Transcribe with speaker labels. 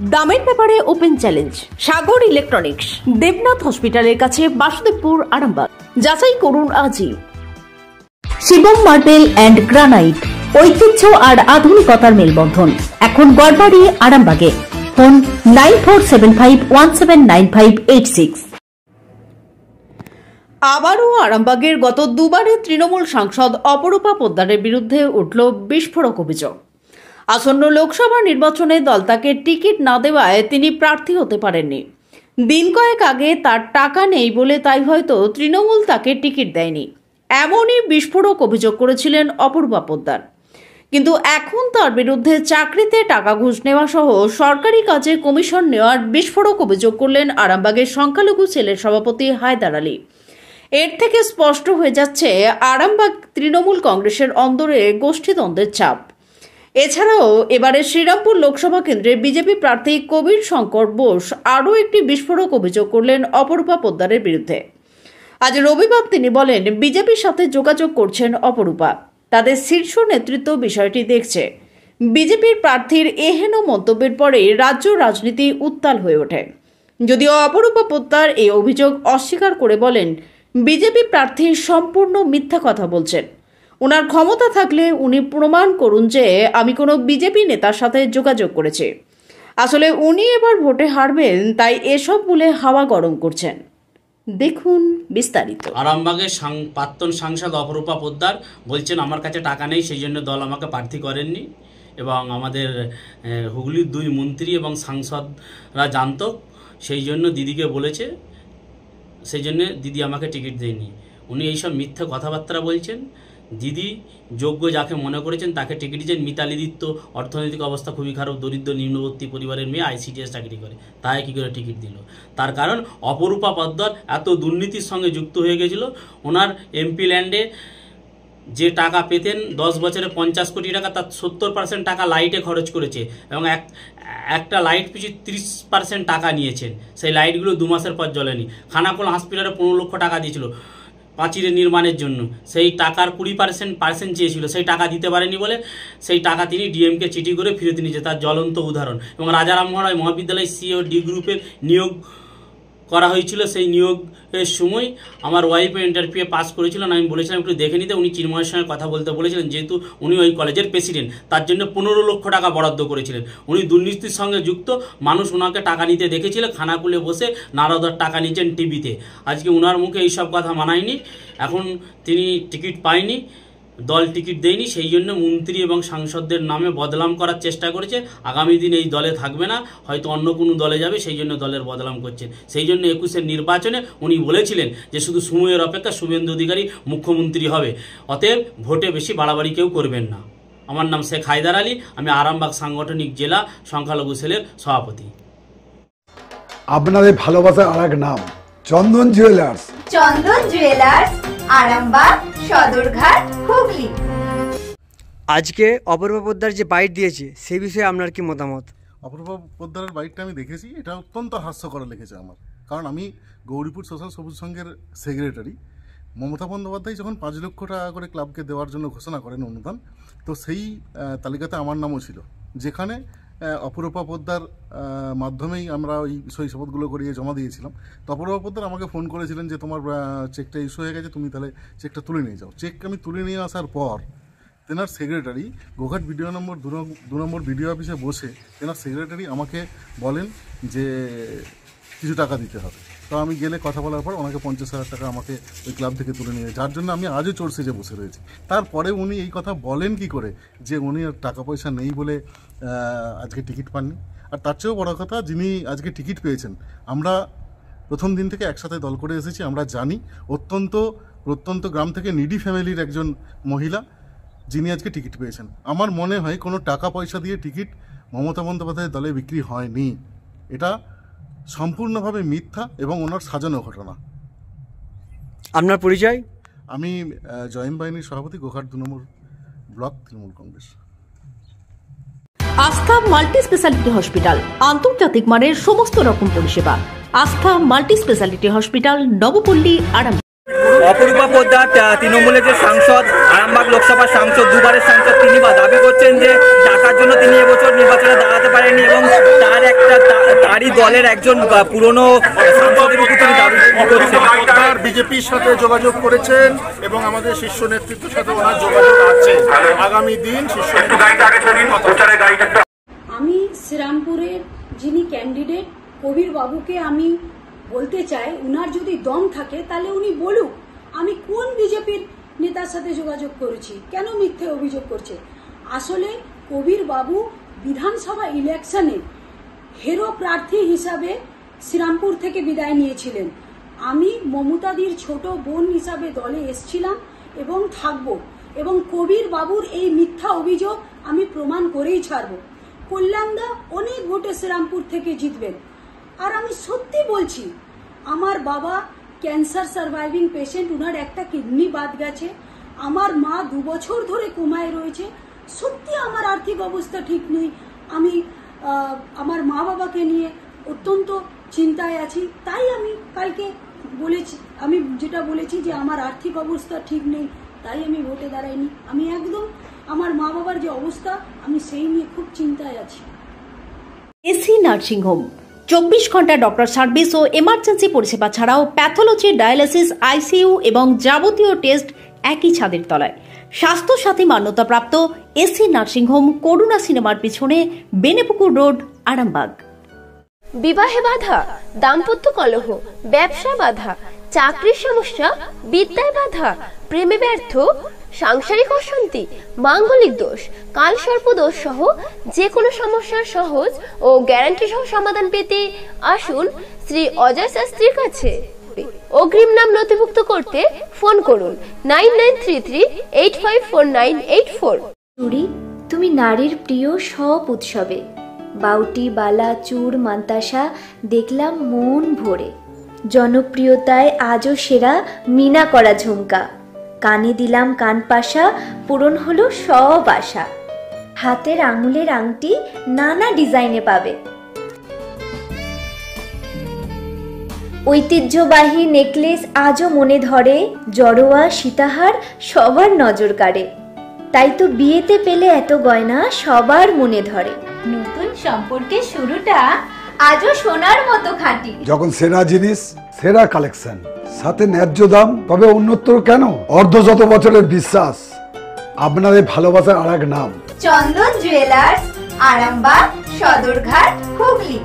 Speaker 1: দামের ব্যাপারে open challenge সাগর electronics, Debnath হসপিটালের কাছে, বাসুদেবপুর, আরামবাগ। যাচাই করুন আজই। শিবম মার্বেল অ্যান্ড গ্রানাইট, ঐতিহ্য আর আধুনিকতার মেলবন্ধন, এখন গড়বাড়ি, আরামবাগে। ফোন 9475179586। আবারও আরামবাগের গত দুবারের তৃণমূল সাংসদ অপরূপা পোদ্দারের বিরুদ্ধে উঠল বিস্ফোরক অভিযোগ। আসন্ন লোকসভা নির্বাচনে দল তাকে টিকিট না দেওয়ায় তিনি প্রার্থী হতে পারেননি। দিন কয়েক আগে তার টাকা নেই বলে তাই হয়তো তৃণমূল তাকে টিকিট দেয়নি, এমনই বিস্ফোরক অভিযোগ করেছিলেন অপরূপা পোদ্দার। কিন্তু এখন তার বিরুদ্ধে চাকরিতে টাকা ঘুষ নেওয়া সহ সরকারি কাজে কমিশন নেওয়ার বিস্ফোরক অভিযোগ করলেন আরামবাগের সংখ্যালঘু সেলের সভাপতি হায়দার আলী। এর থেকে স্পষ্ট হয়ে যাচ্ছে আরামবাগ তৃণমূল কংগ্রেসের অন্দরে গোষ্ঠীদ্বন্দ্বের ছাপ। এছাড়াও এবারে শ্রীরামপুর লোকসভা কেন্দ্রে বিজেপি প্রার্থী কবির শঙ্কর বোস আরও একটি বিস্ফোরক অভিযোগ করলেন অপরূপা পোদ্দারের বিরুদ্ধে। আজ রবিবার তিনি বলেন, বিজেপির সাথে যোগাযোগ করছেন অপরূপা, তাদের শীর্ষ নেতৃত্ব বিষয়টি দেখছে। বিজেপির প্রার্থীর এহেন মন্তব্যের পরে রাজ্য রাজনীতি উত্তাল হয়ে ওঠে। যদিও অপরূপা পোদ্দার এই অভিযোগ অস্বীকার করে বলেন, বিজেপি প্রার্থী সম্পূর্ণ মিথ্যা কথা বলছেন। ওনার ক্ষমতা থাকলে উনি প্রমাণ করুন যে আমি কোনো বিজেপি নেতার সাথে যোগাযোগ করেছি। আসলে উনি এবার ভোটে হারবেন, তাই এসব বলে হাওয়া গরম করছেন। দেখুন বিস্তারিত।
Speaker 2: আরামবাগের প্রাক্তন সাংসদ অপরূপা পোদ্দার বলছেন, আমার কাছে টাকা নেই, সেই জন্য দল আমাকে প্রার্থী করেননি, এবং আমাদের হুগলির 2 মন্ত্রী এবং সাংসদরা জানত, সেই জন্য দিদিকে বলেছে, সেই জন্য দিদি আমাকে টিকিট দেয়নি। উনি এইসব মিথ্যা কথাবার্তা বলছেন। দিদি যোগ্য যাকে মনে করেছেন তাকে টিকিট দিয়েছেন। মিতালি দিত্য অর্থনৈতিক অবস্থা খুবই খারাপ, দরিদ্র নিম্নবর্তী পরিবারের মেয়ে, ICTS চাকরি করে, তাই কী করে টিকিট দিল? তার কারণ অপরূপা পোদ্দার এত দুর্নীতির সঙ্গে যুক্ত হয়ে গেছিল। ওনার এমপি ল্যান্ডে যে টাকা পেতেন 10 বছরে 50 কোটি টাকা, তার 70% টাকা লাইটে খরচ করেছে, এবং একটা লাইট পিছু 30% টাকা নিয়েছেন। সেই লাইটগুলো 2 মাসের পর জ্বলেনি। খানাকুল হসপিটালে 15 লক্ষ টাকা দিয়েছিল পাঁচিলের নির্মাণের জন্য, সেই টাকার 20% চেয়েছিল, সেই টাকা দিতে পারেনি বলে সেই টাকা তিনি ডিএমকে চিঠি করে ফিরত নিয়েছে, তার জ্বলন্ত উদাহরণ। এবং রাজারামমোহন রায় মহাবিদ্যালয় CEO ডি গ্রুপের নিয়োগ করা হয়েছিল। সেই নিয়োগের সময় আমার ওয়াইফ ইন্টারভিউ পাস করেছিলেন, আমি বলেছিলাম একটু দেখে নিতে। উনি চিন্ময়ের সঙ্গে কথা বলতে বলেছিলেন, যেহেতু উনি ওই কলেজের প্রেসিডেন্ট, তার জন্য 15 লক্ষ টাকা বরাদ্দ করেছিলেন। উনি দুর্নীতির সঙ্গে যুক্ত, মানুষ ওনাকে টাকা নিতে দেখেছিল, খানাকুলে বসে নারদার টাকা নিয়েছেন টিভিতে। আজকে ওনার মুখে এইসব কথা মানায়নি। এখন তিনি টিকিট পায়নি, দল টিকিট দেয়নি, সেই জন্য মন্ত্রী এবং সাংসদদের নামে বদনাম করার চেষ্টা করেছে। আগামী দিন এই দলে থাকবে না, হয়তো অন্য কোনো দলে যাবে, সেই জন্য দলের বদনাম করছেন। সেই জন্য 21-এর নির্বাচনে উনি বলেছিলেন যে শুধু সময়ের অপেক্ষা, শুভেন্দু অধিকারী মুখ্যমন্ত্রী হবে, অতএব ভোটে বেশি বাড়াবাড়ি কেউ করবেন না। আমার নাম শেখ হায়দার আলী, আমি আরামবাগ সাংগঠনিক জেলা সংখ্যালঘু সেলের সভাপতি।
Speaker 3: আপনাদের ভালোবাসার আরেক নাম চন্দন জুয়েলার্স।
Speaker 4: চন্দন জুয়েলার্স, আরামবাগ, সদরঘাট, হুগলি।
Speaker 5: আজকে অপরূপা পোদ্দার যে বাইট দিয়েছে সেই বিষয়ে আপনার কি মতামত?
Speaker 6: অপরূপা পোদ্দারের বাইটটা আমি দেখেছি, এটা অত্যন্ত হাস্যকর লেগেছে আমার। কারণ আমি গৌরীপুর সোশ্যাল সবুজ সংঘের সেক্রেটারি। মমতা বন্দ্যোপাধ্যায় যখন 5 লক্ষ টাকা করে ক্লাবকে দেওয়ার জন্য ঘোষণা করেন অনুদান, তো সেই তালিকাতে আমার নামও ছিল, যেখানে অপরূপা পোদ্দার মাধ্যমেই আমরা ওই সই শপথগুলো করিয়ে জমা দিয়েছিলাম। তো অপরূপা পোদ্দার আমাকে ফোন করেছিলেন যে তোমার চেকটা ইস্যু হয়ে গেছে, তুমি তাহলে চেকটা তুলে নিয়ে যাও। চেক আমি তুলে নিয়ে আসার পর তেনার সেক্রেটারি গোঘাট বিডিও নম্বর 2 নম্বর বিডিও অফিসে বসে তেনার সেক্রেটারি আমাকে বলেন যে কিছু টাকা দিতে হবে। তো আমি গেলে কথা বলার পর ওনাকে 50,000 টাকা আমাকে ওই ক্লাব থেকে তুলে নিয়ে, যার জন্য আমি আজও চোর সেজে বসে রয়েছি। তারপরে উনি এই কথা বলেন কি করে যে উনি টাকা পয়সা নেই বলে আজকে টিকিট পাননি? আর তার চেয়েও বড় কথা, যিনি আজকে টিকিট পেয়েছেন, আমরা প্রথম দিন থেকে একসাথে দল করে এসেছি, আমরা জানি প্রত্যন্ত গ্রাম থেকে নিডি ফ্যামিলির একজন মহিলা যিনি আজকে টিকিট পেয়েছেন। আমার মনে হয় কোনো টাকা পয়সা দিয়ে টিকিট মমতা বন্দ্যোপাধ্যায়ের দলে বিক্রি হয়নি। এটা সম্পূর্ণভাবে মিথ্যা এবং ওনার সাজানো ঘটনা।
Speaker 5: আপনার পরিচয়?
Speaker 6: আমি জয়েন্ট বাহিনীর সভাপতি, গোঘাট 2 নম্বর ব্লক, তৃণমূল কংগ্রেস।
Speaker 1: আস্থা মাল্টি স্পেশালিটি হসপিটাল, আন্তর্জাতিক মানের সমস্ত রকম পরিষেবা। আস্থা multi speciality hospital, Nabapalli, Arambagh.
Speaker 7: অপরূপা পোদ্দার তৃণমূলের যে সাংসদ, আরামবাগ লোকসভার সাংসদ, 2বারের সাংসদ, তিনি দাবি করছেন যে টাকার জন্য তিনি এবছর নির্বাচনে দাঁড়াতে পারেননি এবং তার একটা তারই দলের একজন পুরনো সাংসদের উপর তিনি দাবি করছেন।
Speaker 8: বিজেপির সাথে যোগাযোগ করেছেন এবং আমাদের শীর্ষ নেতৃত্বের সাথে ওনার যোগাযোগ আছে। আগামী দিন শীর্ষ
Speaker 9: আমি শ্রীরামপুরের যিনি ক্যান্ডিডেট কবির বাবুকে আমি বলতে চাই, উনার যদি দম থাকে তাহলে উনি বলুক আমি কোন বিজেপির নেতার সাথে যোগাযোগ করেছি, কেন মিথ্যে অভিযোগ করছে। আসলে কবির বাবু বিধানসভা ইলেকশনে হেরো প্রার্থী হিসাবে শ্রীরামপুর থেকে বিদায় নিয়েছিলেন। আমি মমতাদির ছোট বোন হিসাবে দলে এসছিলাম এবং থাকব, এবং কবির বাবুর এই মিথ্যা অভিযোগ আমি প্রমাণ করেই ছাড়ব। কল্যাণদা অনেক ভোটে শ্রীরামপুর থেকে জিতবেন। আর আমি সত্যি বলছি, আমার বাবা ক্যান্সার সার্ভাইভিং পেশেন্ট, উনার একটা কিডনি বাদ গেছে। আমার মা 2 বছর ধরে কোমায় রয়েছে। সত্যি আমার আর্থিক অবস্থা ঠিক নেই। আমি আমার মা বাবাকে নিয়ে অত্যন্ত চিন্তায় আছি। তাই আমি কালকে বলেছি, আমি যেটা বলেছি যে আমার আর্থিক অবস্থা ঠিক নেই, তাই আমি ভোটে দাঁড়াইনি। আমি একদম আমার মা বাবার যে অবস্থা, আমি সেই নিয়ে খুব চিন্তায় আছি।
Speaker 1: এসি নার্সিংহোম 24 ঘন্টা ডক্টর সার্ভিস ও এমার্জেন্সি পরিষেবা ছাড়াও প্যাথোলজি, ডায়ালিসিস, আইসিইউ এবং যাবতীয় টেস্ট একই ছাদের তলায়। স্বাস্থ্য সাথী মান্যতাপ্রাপ্ত এসি নার্সিংহোম, করুণা সিনেমার পিছনে, বেনেপুকুর রোড, আরামবাগ।
Speaker 10: বিবাহে বাধা, দাম্পত্য কলহ, ব্যবসা বাধা, চাকরির সমস্যা, বিদ্যায় বাধা, প্রেমে ব্যর্থ, সাংসারিক অশান্তি, মাঙ্গলিক দোষ, কালসর্প দোষ সহ যে কোনো সমস্যার সহজ ও গ্যারান্টি সহ সমাধান পেতে আসুন শ্রী অজয় শাস্ত্রীর কাছে। অগ্রিম নাম নথিভুক্ত করতে ফোন করুন 9933854984।
Speaker 11: চুড়ি, তুমি নারীর প্রিয় সব উৎসবে বাউটি, বালা, চূড়, মান্তাসা দেখলাম মন ভরে। জনপ্রিয়তায় আজও সেরা মিনা করা ঝুমকা, কানে দিলাম কানপাশা, পূরণ হলো সব আশা। হাতের আঙুলের আংটি নানা ডিজাইনে পাবে। ঐতিহ্যবাহী নেকলেস আজও মনে ধরে, জড়োয়া, সীতাহার সবার নজর কাড়ে। তাই তো বিয়েতে পেলে এত গয়না সবার মনে ধরে।
Speaker 4: নতুন সম্পর্কের শুরুটা আজও সোনার মতো খাঁটি।
Speaker 3: যখন সেরা জিনিস, সেরা কালেকশন, সাথে ন্যায্য দাম, তবে উন্নতর কেন? অর্ধশত বছরের বিশ্বাস, আপনাদের ভালোবাসার আরেক নাম
Speaker 4: চন্দন জুয়েলার্স, আরামবাগ, সদরঘাট, হুগলি।